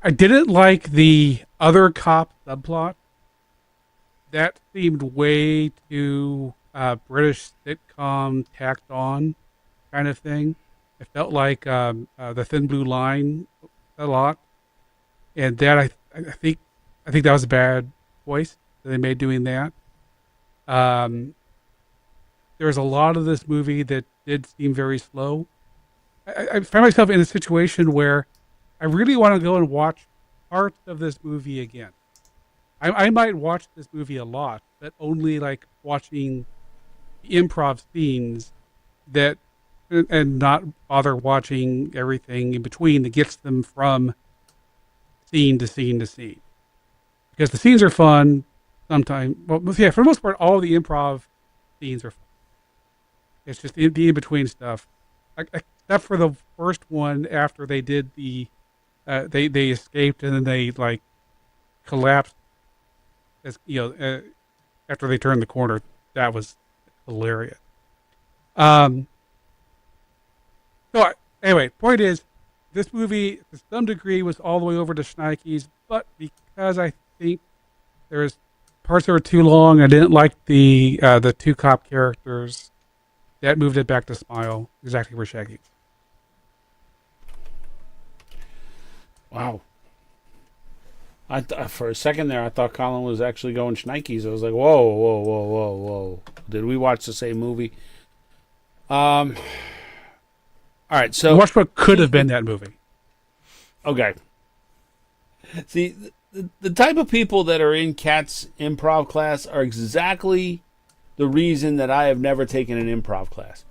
I didn't like the other cop subplot. That seemed way too British sitcom tacked on kind of thing. It felt like the Thin Blue Line a lot, and that I think that was a bad choice that they made doing that. There's a lot of this movie that did seem very slow. I found myself in a situation where I really want to go and watch parts of this movie again. I might watch this movie a lot, but only like watching improv scenes that, and not bother watching everything in between that gets them from scene to scene to scene. Because the scenes are fun sometimes. Well, yeah, for the most part, all the improv scenes are fun. It's just the in-between stuff. Except for the first one after they did the, they escaped and then they like collapsed. As after they turned the corner, that was hilarious. So anyway, point is, this movie to some degree was all the way over to Schneike's, but because I think there's parts that were too long, I didn't like the two cop characters. That moved it back to Smile, exactly where Shaggy. Wow. For a second there, I thought Colin was actually going Schnikes. I was like, whoa, whoa, whoa, whoa, whoa. Did we watch the same movie? All right, so... Watch what could have been that movie. Okay. See, the type of people that are in Kat's improv class are exactly the reason that I have never taken an improv class.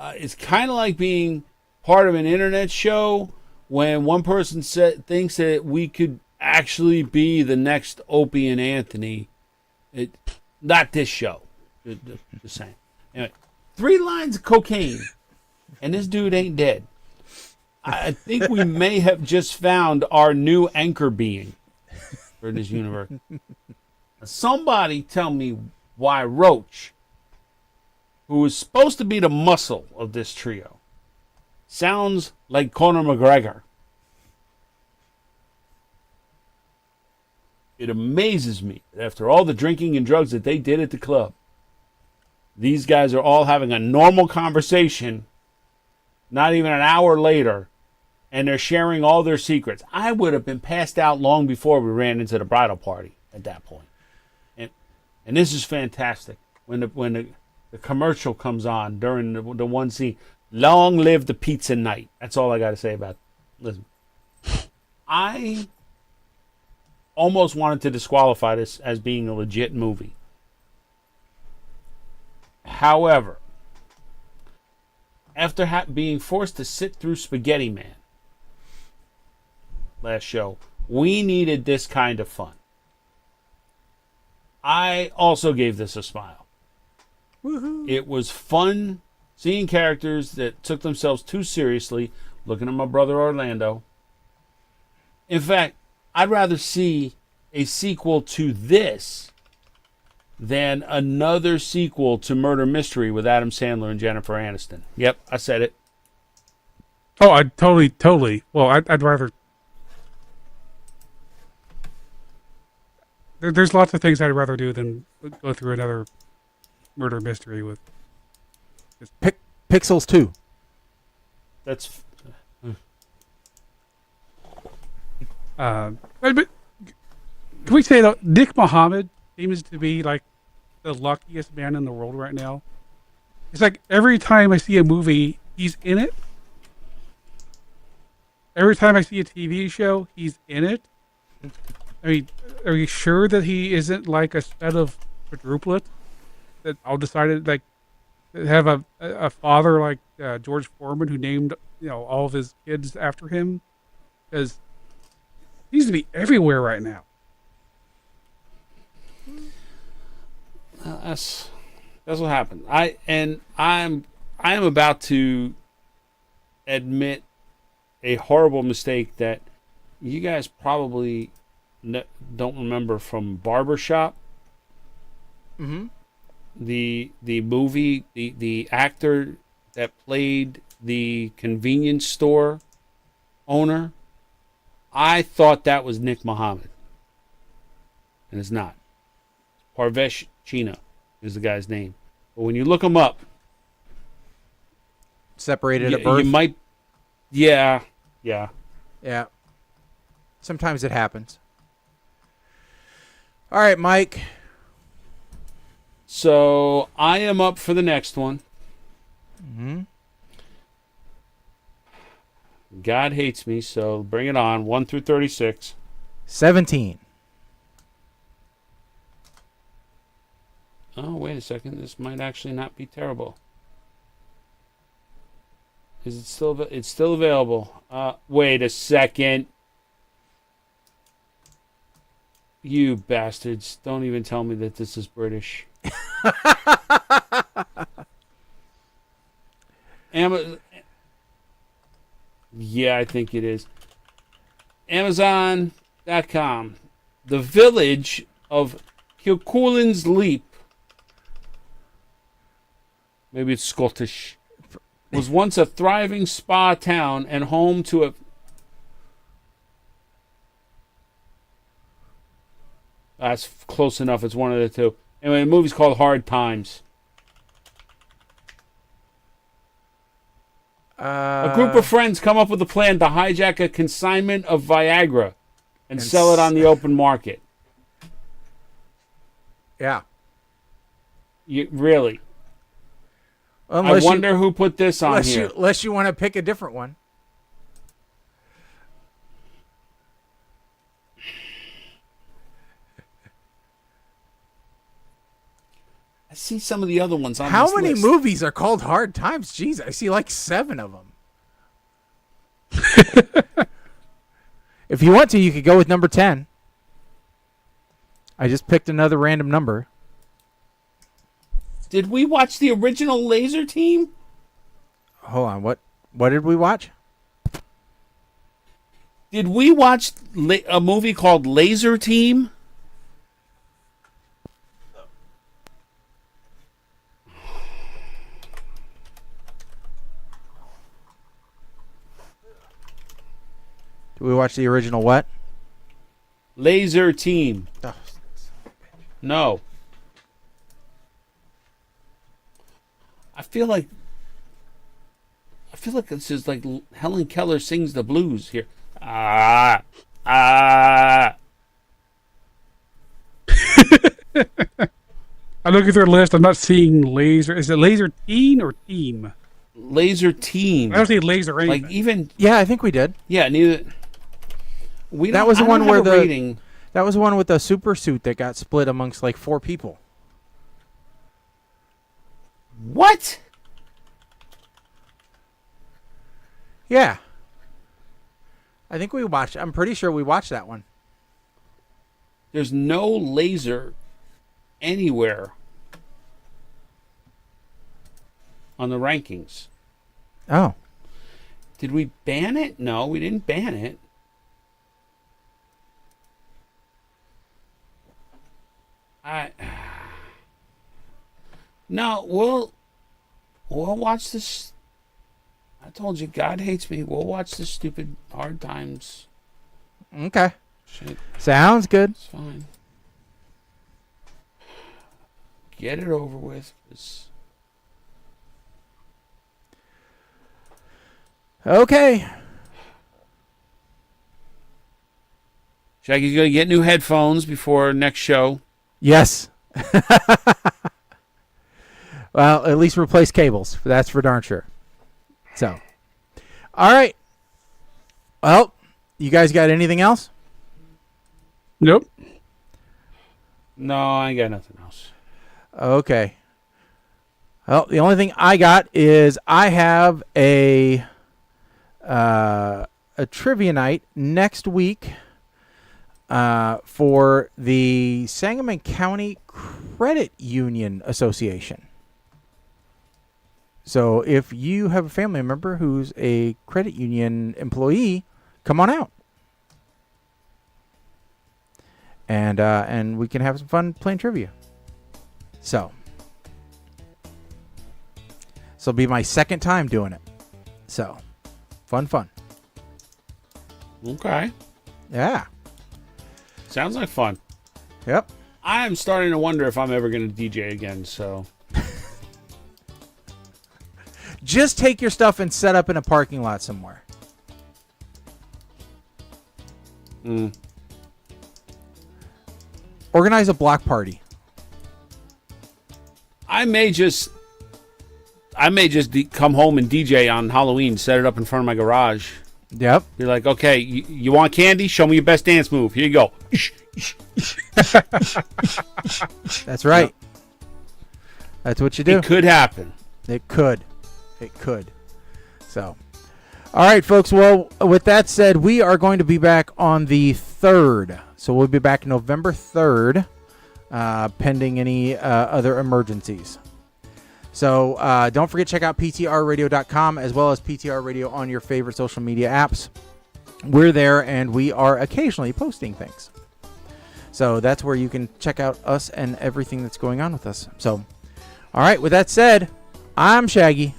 It's kind of like being part of an internet show when one person thinks that we could actually be the next Opie and Anthony. Not this show. Just saying. Anyway, 3 lines of cocaine, and this dude ain't dead. I think we may have just found our new anchor being for this universe. Somebody tell me why Roach, who is supposed to be the muscle of this trio, sounds like Conor McGregor. It amazes me that after all the drinking and drugs that they did at the club, these guys are all having a normal conversation not even an hour later, and they're sharing all their secrets. I would have been passed out long before we ran into the bridal party at that point. And this is fantastic. When the commercial comes on during the one scene, long live the pizza night. That's all I got to say about it. Listen, I almost wanted to disqualify this as being a legit movie. However, after being forced to sit through Spaghetti Man last show, we needed this kind of fun. I also gave this a smile. Woohoo. It was fun seeing characters that took themselves too seriously, looking at my brother Orlando. In fact, I'd rather see a sequel to this than another sequel to Murder Mystery with Adam Sandler and Jennifer Aniston. Yep, I said it. Oh, I totally. Well, I'd rather. There's lots of things I'd rather do than go through another Murder Mystery with. Pixels 2. That's. But can we say that Nick Mohammed seems to be like the luckiest man in the world right now? It's like every time I see a movie, he's in it. Every time I see a TV show, he's in it. I mean, are you sure that he isn't like a set of quadruplets that all decided like have a father like George Foreman who named all of his kids after him? Because he seems to be everywhere right now. That's what happened. I am about to admit a horrible mistake that you guys probably don't remember from Barbershop. Mm-hmm. The movie, the actor that played the convenience store owner, I thought that was Nick Mohammed, and it's not. Parvesh China is the guy's name, but when you look him up, separated at birth. You might, yeah. Sometimes it happens. All right, Mike. So I am up for the next one. Mm-hmm. God hates me, so bring it on. 1 through 36. 17. Oh, wait a second. This might actually not be terrible. Is it still? It's still available. Wait a second. You bastards! Don't even tell me that this is British. Yeah, I think it is. Amazon.com. The village of Kilcullen's Leap. Maybe it's Scottish. Was once a thriving spa town and home to a... That's close enough. It's one of the two. Anyway, the movie's called Hard Times. A group of friends come up with a plan to hijack a consignment of Viagra and sell it on the open market. Yeah. Really? I wonder who put this on here. Unless you want to pick a different one. I see some of the other ones on How this many list. movies are called Hard Times? Jeez, I see like 7 of them. If you want to, you could go with number 10. I just picked another random number. Did we watch the original Laser Team? Hold on, what did we watch? Did we watch a movie called Laser Team? Did we watch the original what? Laser Team. Oh, No. I feel like this is like Helen Keller sings the blues here. I'm looking through the list. I'm not seeing Laser. Is it Laser Teen or Team? Laser Team. I don't see Laser anything. Like even yeah, I think we did. yeah, neither. We That don't- was the I one don't where have a the rating. that was the one with the super suit that got split amongst like 4 people. What? Yeah. I think we watched. I'm pretty sure we watched that one. There's no laser anywhere on the rankings. Oh. Did we ban it? No, we didn't ban it. No, we'll watch this. I told you, God hates me. We'll watch this stupid Hard Times Okay. shit. Sounds good. It's fine. Get it over with. Okay. Shaggy's gonna get new headphones before next show. Yes. Well, at least replace cables. That's for darn sure. So, all right. Well, you guys got anything else? Nope. No, I ain't got nothing else. Okay. Well, the only thing I got is I have a trivia night next week for the Sangamon County Credit Union Association. So if you have a family member who's a credit union employee, come on out. And we can have some fun playing trivia. So it'll be my second time doing it. So fun. Okay. Yeah. Sounds like fun. Yep. I'm starting to wonder if I'm ever going to DJ again, so. Just take your stuff and set up in a parking lot somewhere. Organize a block party. I may just come home and DJ on Halloween, set it up in front of my garage. Yep. Be like, okay, you want candy? Show me your best dance move. Here you go. That's right. Yep. That's what you do. It could happen. It could. So, all right, folks. Well, with that said, we are going to be back on the 3rd. So we'll be back November 3rd, pending any other emergencies. So don't forget to check out PTRradio.com as well as PTR Radio on your favorite social media apps. We're there, and we are occasionally posting things. So that's where you can check out us and everything that's going on with us. So, all right, with that said, I'm Shaggy.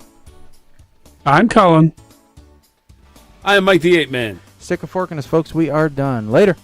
I'm Colin. I am Mike the Ape Man. Stick a fork in us, folks. We are done. Later.